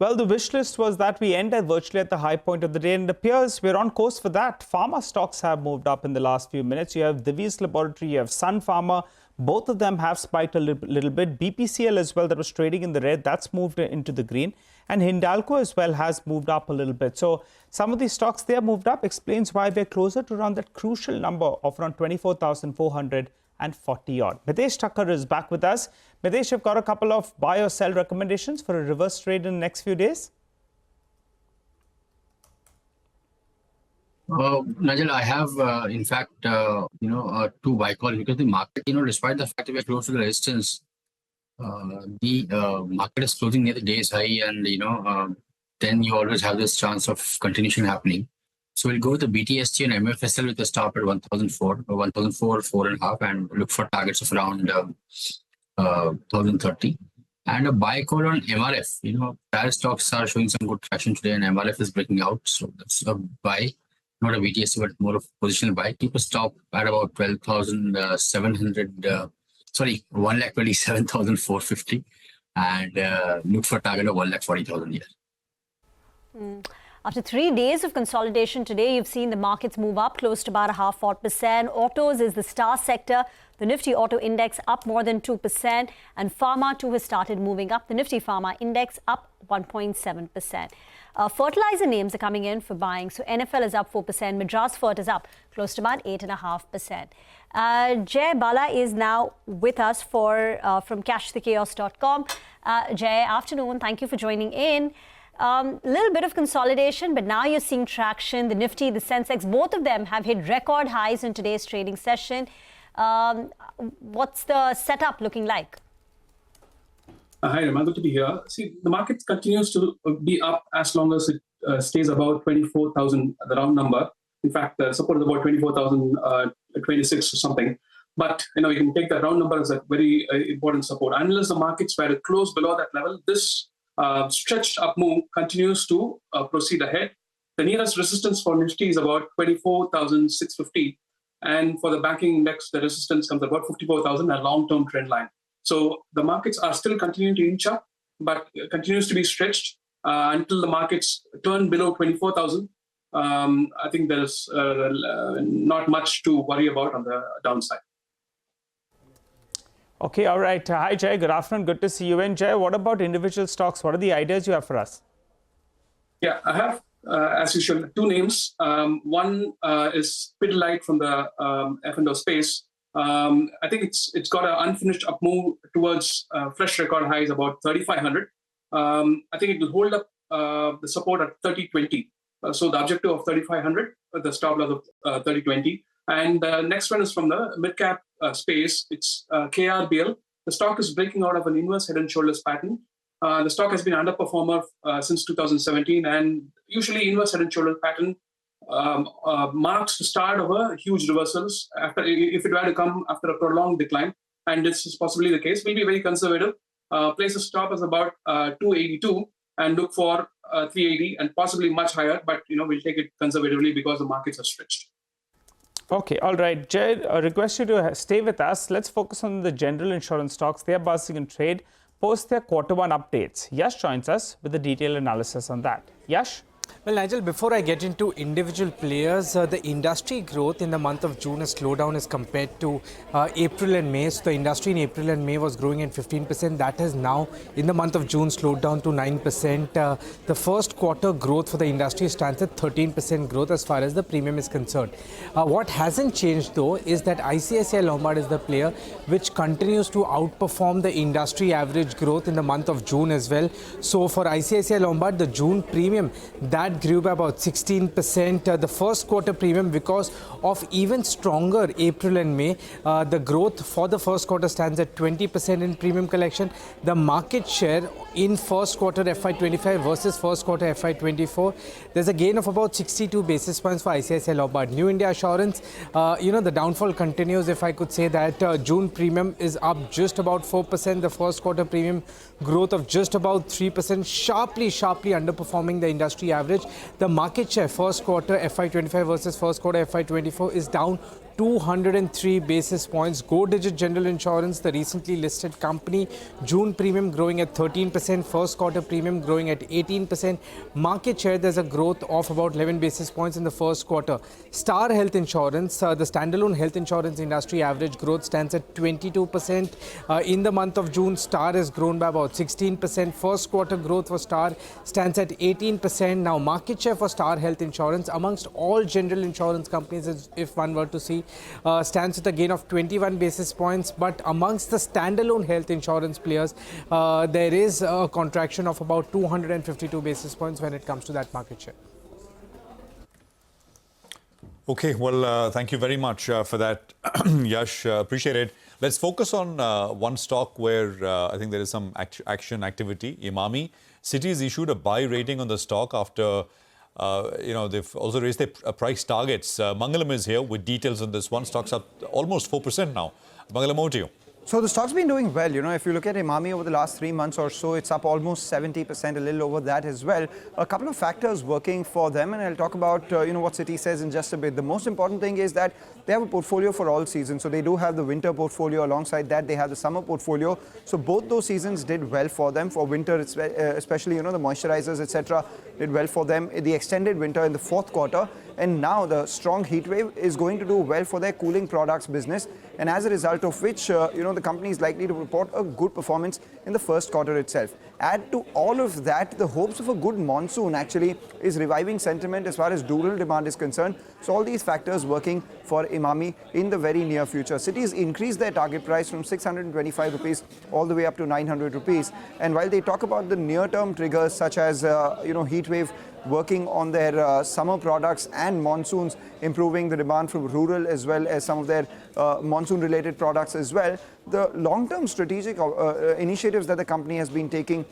Well, the wish list was that we end virtually at the high point of the day, and it appears we're on course for that. Pharma stocks have moved up in the last few minutes. You have Divi's Laboratory, you have Sun Pharma. Both of them have spiked a little bit. BPCL as well, that was trading in the red, that's moved into the green. And Hindalco as well has moved up a little bit. So some of these stocks, they have moved up, explains why we're closer to around that crucial number of around 24,440 odd. Mitesh Thakkar is back with us. Mitesh, you've got a couple of buy or sell recommendations for a reverse trade in the next few days? Nigel, I have, in fact, two buy calls because the market, despite the fact that we're close to the resistance, the market is closing near the day's high, and then you always have this chance of continuation happening. So we'll go with the BTST and MFSL with a stop at 1,004 or 4.5, and look for targets of around 1,030. And a buy call on MRF. Paris stocks are showing some good traction today, and MRF is breaking out. So that's a buy, not a BTST, but more of a positional buy. Keep a stop at about 12,700. 1,27,450, and look for a target of 1,40,000 here. After 3 days of consolidation today, you've seen the markets move up close to about 0.5%. Autos is the star sector. The Nifty Auto Index up more than 2%, and Pharma too has started moving up. The Nifty Pharma Index up 1.7%. Fertilizer names are coming in for buying. So NFL is up 4%. Madras Fert is up close to about 8.5%. Jay Bala is now with us from cashthechaos.com. Jay, afternoon. Thank you for joining in. Little bit of consolidation, but now you're seeing traction. The Nifty, the sensex, both of them have hit record highs in today's trading session. What's the setup looking like? Hi, Rama. Good to be here. See, the market continues to be up as long as it stays about 24,000, the round number. In fact, support is about 24,026 or something. But, you can take that round number as a very important support. Unless the markets were to close below that level, this stretched up move continues to proceed ahead. The nearest resistance for Nifty is about 24,650. And for the banking index, the resistance comes about 54,000, a long-term trend line. So the markets are still continuing to inch up, but continues to be stretched until the markets turn below 24,000. I think there's not much to worry about on the downside. Okay, all right. Hi, Jay. Good afternoon. Good to see you. And Jay, what about individual stocks? What are the ideas you have for us? Yeah, I have, as usual, two names. One is Pidilite from the F&O space. I think it's got an unfinished up move towards fresh record highs about 3,500. I think it will hold up the support at 3020. So the objective of 3,500, the stop loss of 3020. And the next one is from the mid-cap space. It's KRBL. The stock is breaking out of an inverse head and shoulders pattern. The stock has been underperformer since 2017, and usually inverse head and shoulders pattern marks the start of a huge reversals if it were to come after a prolonged decline, and this is possibly the case. We'll be very conservative. Place a stop as about 282 and look for 380 and possibly much higher, but we'll take it conservatively because the markets are stretched. Okay, all right. Jay, I request you to stay with us. Let's focus on the general insurance stocks. They are buzzing in trade post their Q1 updates. Yash joins us with a detailed analysis on that. Yash? Well, Nigel, before I get into individual players, the industry growth in the month of June has slowed down as compared to April and May. So the industry in April and May was growing at 15%. That has now, in the month of June, slowed down to 9%. The first quarter growth for the industry stands at 13% growth as far as the premium is concerned. What hasn't changed, though, is that ICICI Lombard is the player which continues to outperform the industry average growth in the month of June as well. So for ICICI Lombard, the June premium, that grew by about 16%. The first quarter premium, because of even stronger April and May, the growth for the first quarter stands at 20% in premium collection. The market share in first quarter FY25 versus first quarter FY24, there's a gain of about 62 basis points for ICICI Lombard. New India Assurance, the downfall continues. If I could say that June premium is up just about 4%. The first quarter premium growth of just about 3%, sharply underperforming the industry average. The market share first quarter FY25 versus first quarter FY24 is down 203 basis points. Go Digit General Insurance, the recently listed company, June premium growing at 13%, first quarter premium growing at 18%. Market share, there's a growth of about 11 basis points in the first quarter. Star Health Insurance, the standalone health insurance industry average growth stands at 22%. In the month of June, Star has grown by about 16%. First quarter growth for Star stands at 18%. Now, market share for Star Health Insurance amongst all general insurance companies, if one were to see, stands with a gain of 21 basis points. But amongst the standalone health insurance players, there is a contraction of about 252 basis points when it comes to that market share. Okay, well, thank you very much for that, Yash. Appreciate it. Let's focus on one stock where I think there is some activity, Emami. Citi has issued a buy rating on the stock after, they've also raised their price targets. Mangalam is here with details on this one. Stock's up almost 4% now. Mangalam, over to you. So the stock's been doing well. If you look at Emami over the last 3 months or so, it's up almost 70%, a little over that as well. A couple of factors working for them, and I'll talk about what Citi says in just a bit. The most important thing is that they have a portfolio for all seasons. So they do have the winter portfolio. Alongside that, they have the summer portfolio. So both those seasons did well for them. For winter, especially the moisturizers, etc., did well for them. The extended winter in the fourth quarter. And now the strong heat wave is going to do well for their cooling products business. And as a result of which, the company is likely to report a good performance in the first quarter itself. Add to all of that, the hopes of a good monsoon actually is reviving sentiment as far as rural demand is concerned. So all these factors working for Emami in the very near future. Citi has increased their target price from 625 rupees all the way up to 900 rupees. And while they talk about the near-term triggers such as, heat wave, working on their summer products and monsoons, improving the demand from rural as well as some of their monsoon-related products as well. The long-term strategic initiatives that the company has been taking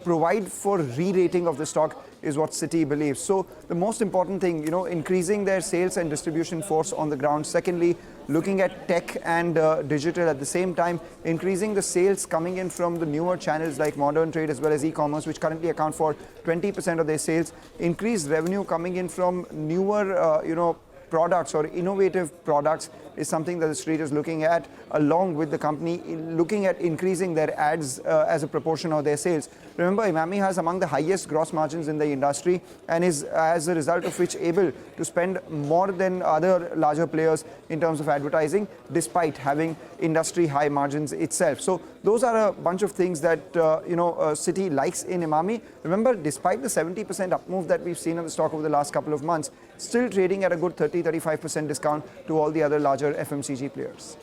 provide for re-rating of the stock is what Citi believes. So the most important thing, increasing their sales and distribution force on the ground. Secondly, looking at tech and digital at the same time, increasing the sales coming in from the newer channels like modern trade as well as e-commerce, which currently account for 20% of their sales. Increased revenue coming in from newer, products or innovative products is something that the street is looking at, along with the company looking at increasing their ads as a proportion of their sales. Remember, Emami has among the highest gross margins in the industry and is, as a result of which, able to spend more than other larger players in terms of advertising, despite having industry high margins itself. So those are a bunch of things that Citi likes in Emami. Remember, despite the 70% up move that we've seen in the stock over the last couple of months, still trading at a good 30-35% discount to all the other larger FMCG players.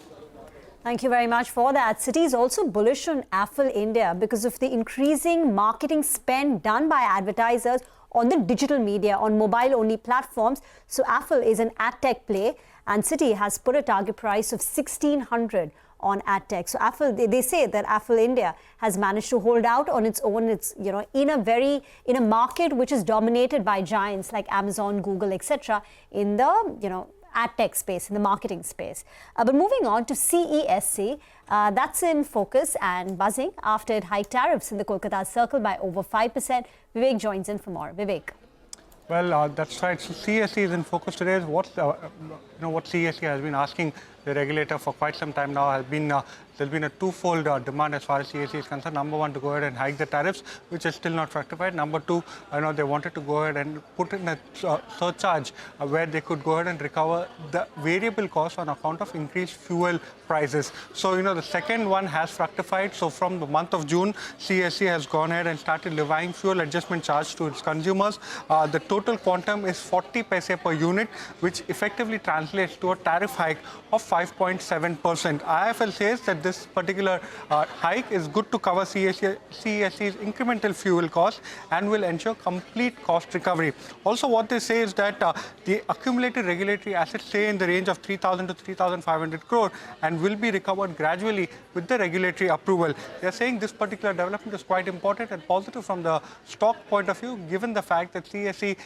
Thank you very much for that. Citi is also bullish on Affle India because of the increasing marketing spend done by advertisers on the digital media, on mobile-only platforms. So Affle is an ad tech play, and Citi has put a target price of 1,600 on ad tech. So Affle, they say that Affle India has managed to hold out on its own. It's in a market which is dominated by giants like Amazon, Google, etc. in the ad tech space, in the marketing space. But moving on to CESC, that's in focus and buzzing after it hiked tariffs in the Kolkata circle by over 5%. Vivek joins in for more. Vivek. Well, that's right. So CESC is in focus today. What CESC has been asking the regulator for quite some time now has been there's been a twofold demand as far as CESC is concerned. Number one, to go ahead and hike the tariffs, which is still not fructified. Number two, they wanted to go ahead and put in a surcharge where they could go ahead and recover the variable costs on account of increased fuel prices. So, the second one has fructified. So from the month of June, CESC has gone ahead and started levying fuel adjustment charge to its consumers. The total quantum is 40 paise per unit, which effectively translates to a tariff hike of 5.7%. IFL says that this particular hike is good to cover CESC's incremental fuel costs and will ensure complete cost recovery. Also, what they say is that the accumulated regulatory assets stay in the range of 3,000 to 3,500 crore and will be recovered gradually with the regulatory approval. They are saying this particular development is quite important and positive from the stock point of view, given the fact that CESC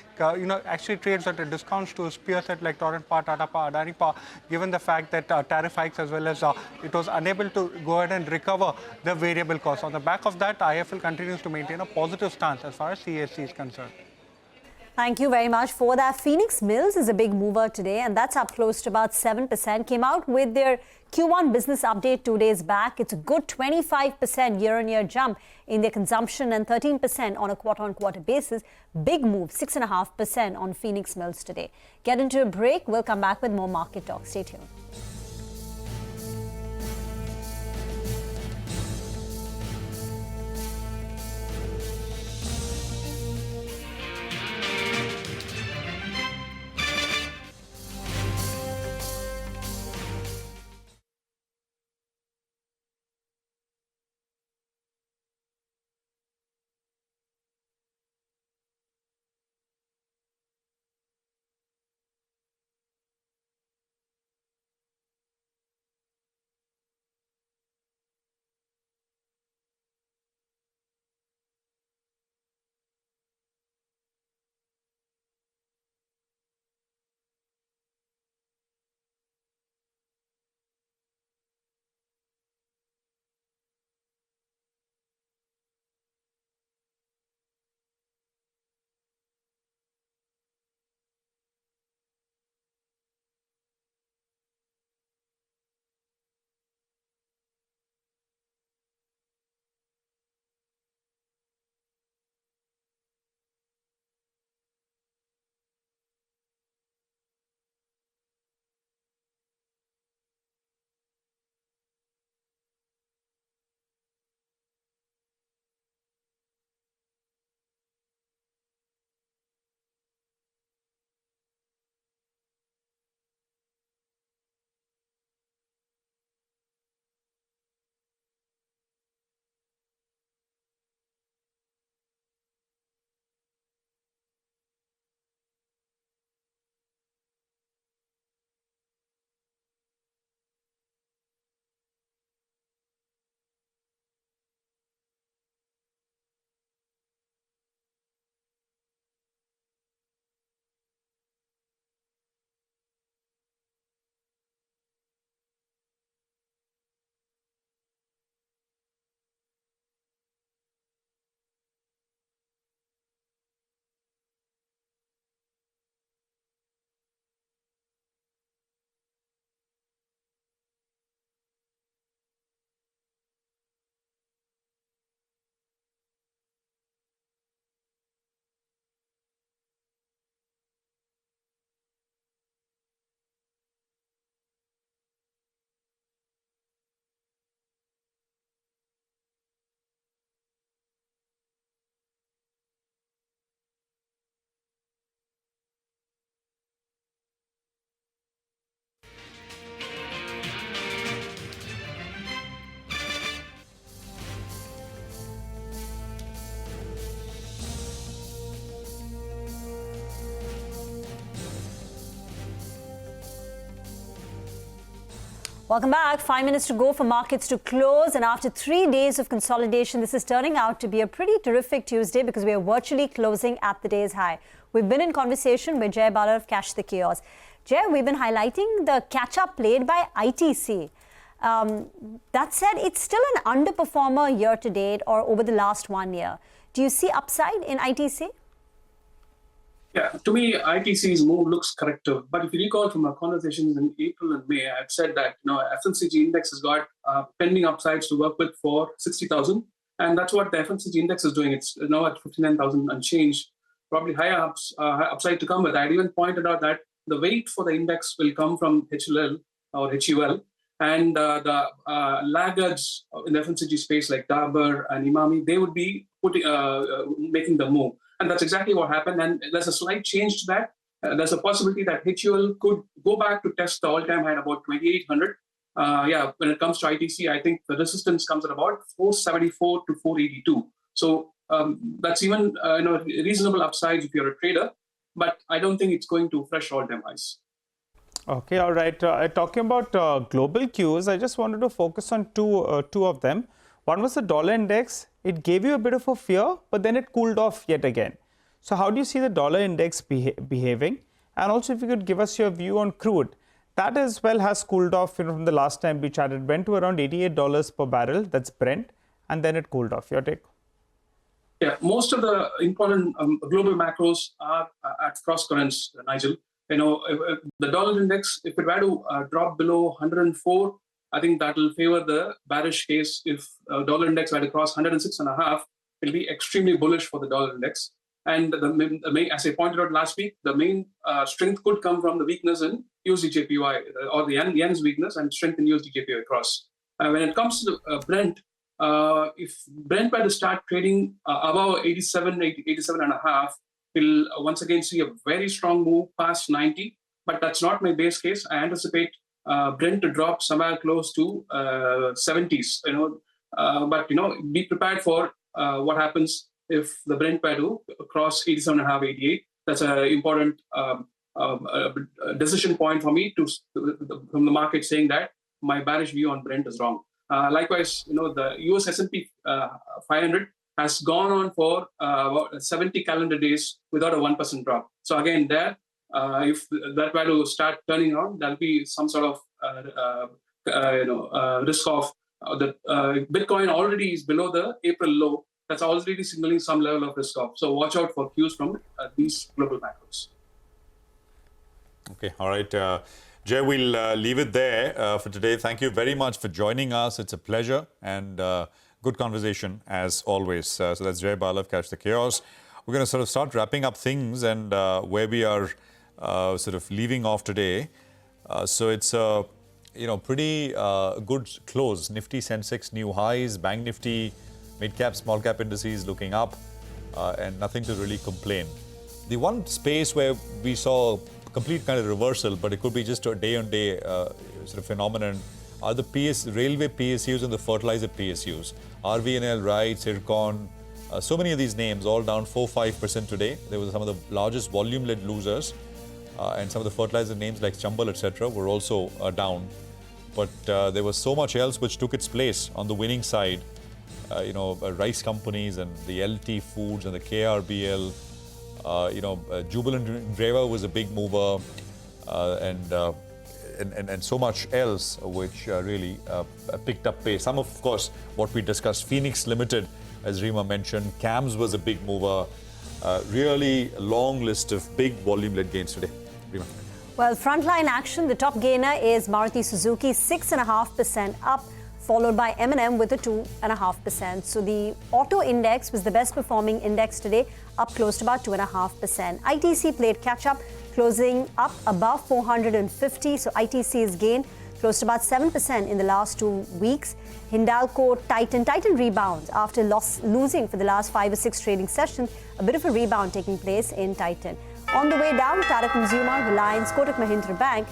actually trades at a discount to its peer set like Torrent Power, Tata Power, Adani Power, given the fact that tariff hikes as well as it was unable to go ahead and recover the variable costs. On the back of that, IFL continues to maintain a positive stance as far as CESC is concerned. Thank you very much for that. Phoenix Mills is a big mover today, and that's up close to about 7%. Came out with their Q1 business update 2 days back. It's a good 25% year-on-year jump in their consumption and 13% on a quarter-on-quarter basis. Big move, 6.5% on Phoenix Mills today. Get into a break. We'll come back with more market talk. Stay tuned. Welcome back. 5 minutes to go for markets to close. And after 3 days of consolidation, this is turning out to be a pretty terrific Tuesday because we are virtually closing at the day's high. We've been in conversation with Jay Bala of Cash the Chaos. Jay, we've been highlighting the catch-up played by ITC. That said, it's still an underperformer year to date or over the last 1 year. Do you see upside in ITC? Yeah, to me, ITC's move looks corrective. But if you recall from our conversations in April and May, I've said that FMCG index has got pending upsides to work with for 60,000, and that's what the FMCG index is doing. It's now at 59,000 unchanged, probably higher upside to come with. I'd even pointed out that the weight for the index will come from HUL, and the laggards in the FMCG space like Dabur and Imami, they would be making the move. And that's exactly what happened. And there's a slight change to that. There's a possibility that HUL could go back to test the all-time high at about 2,800. When it comes to ITC, I think the resistance comes at about 474 to 482. So that's even reasonable upsides if you're a trader. But I don't think it's going to fresh all-time highs. Okay, all right. Talking about global cues, I just wanted to focus on two of them. One was the dollar index. It gave you a bit of a fear, but then it cooled off yet again. So how do you see the dollar index behaving? And also, if you could give us your view on crude. That as well has cooled off from the last time we chatted. Went to around $88 per barrel. That's Brent. And then it cooled off. Your take? Yeah, most of the important global macros are at cross currents, Nigel. The dollar index, if it were to drop below 104, I think that will favor the bearish case. If dollar index were to cross 106.5, it'll be extremely bullish for the dollar index. And as I pointed out last week, the main strength could come from the weakness in USD/JPY, or the yen's weakness and strength in USD/JPY cross. When it comes to Brent, if Brent were to start trading above 87.5, we'll once again see a very strong move past 90. But that's not my base case. I anticipate Brent to drop somewhere close to 70s. But be prepared for what happens if the Brent were to cross 87.5, 88. That's an important decision point for me from the market, saying that my bearish view on Brent is wrong. Likewise, the US S&P 500 has gone on for about 70 calendar days without a 1% drop. So again, if that were to start turning on, there'll be some sort of risk of the Bitcoin already is below the April low. That's already signaling some level of risk off. So watch out for cues from these global macros. Okay, all right. Jay, we'll leave it there for today. Thank you very much for joining us. It's a pleasure and good conversation as always. So that's Jay Balav, Catch the Chaos. We're going to sort of start wrapping up things and where we are sort of leaving off today. So it's a pretty good close. Nifty, sensex, new highs. Bank Nifty, mid-cap, small-cap indices looking up and nothing to really complain. The one space where we saw complete kind of reversal, but it could be just a day-on-day sort of phenomenon, are the railway PSUs and the fertilizer PSUs. RVNL, Wright, Circon, so many of these names all down 4-5% today. There were some of the largest volume-led losers, and some of the fertilizer names like Chambal, etc. were also down. But there was so much else which took its place on the winning side. Rice companies and the LT Foods and the KRBL. Jubilant Dreva was a big mover, and so much else which really picked up pace. Some of course, what we discussed, Phoenix Limited, as Rima mentioned, CAMS was a big mover. Really long list of big volume-led gains today. Rima. Well, frontline action, the top gainer is Maruti Suzuki, 6.5% up, followed by M&M with a 2.5%. So the auto index was the best performing index today, up close to about 2.5%. ITC played catch up, closing up above 450. So ITC's gained close to about 7% in the last 2 weeks. Hindalco, Titan rebounds after losing for the last 5 or 6 trading sessions. A bit of a rebound taking place in Titan. On the way down, Tata Consumer, Reliance, Kotak Mahindra Bank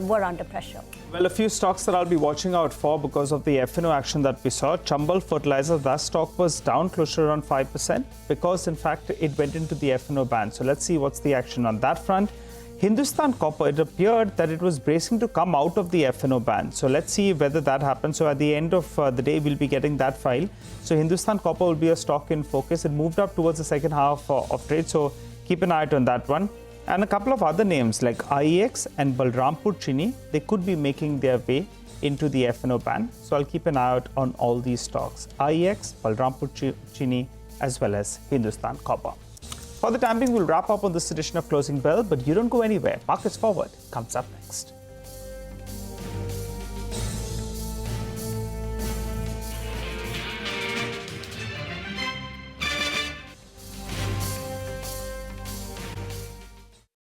were under pressure. Well, a few stocks that I'll be watching out for because of the F&O action that we saw. Chambal Fertilizer, that stock was down close to around 5% because, in fact, it went into the F&O ban. So let's see what's the action on that front. Hindustan Copper, it appeared that it was bracing to come out of the F&O ban. So let's see whether that happens. So at the end of the day, we'll be getting that file. So Hindustan Copper will be a stock in focus. It moved up towards the second half of trade. So keep an eye out on that one. And a couple of other names like IEX and Balrampur Chini, they could be making their way into the F&O ban. So I'll keep an eye out on all these stocks. IEX, Balrampur Chini, as well as Hindustan Copper. For the time being, we'll wrap up on this edition of Closing Bell, but you don't go anywhere. Markets Forward comes up next.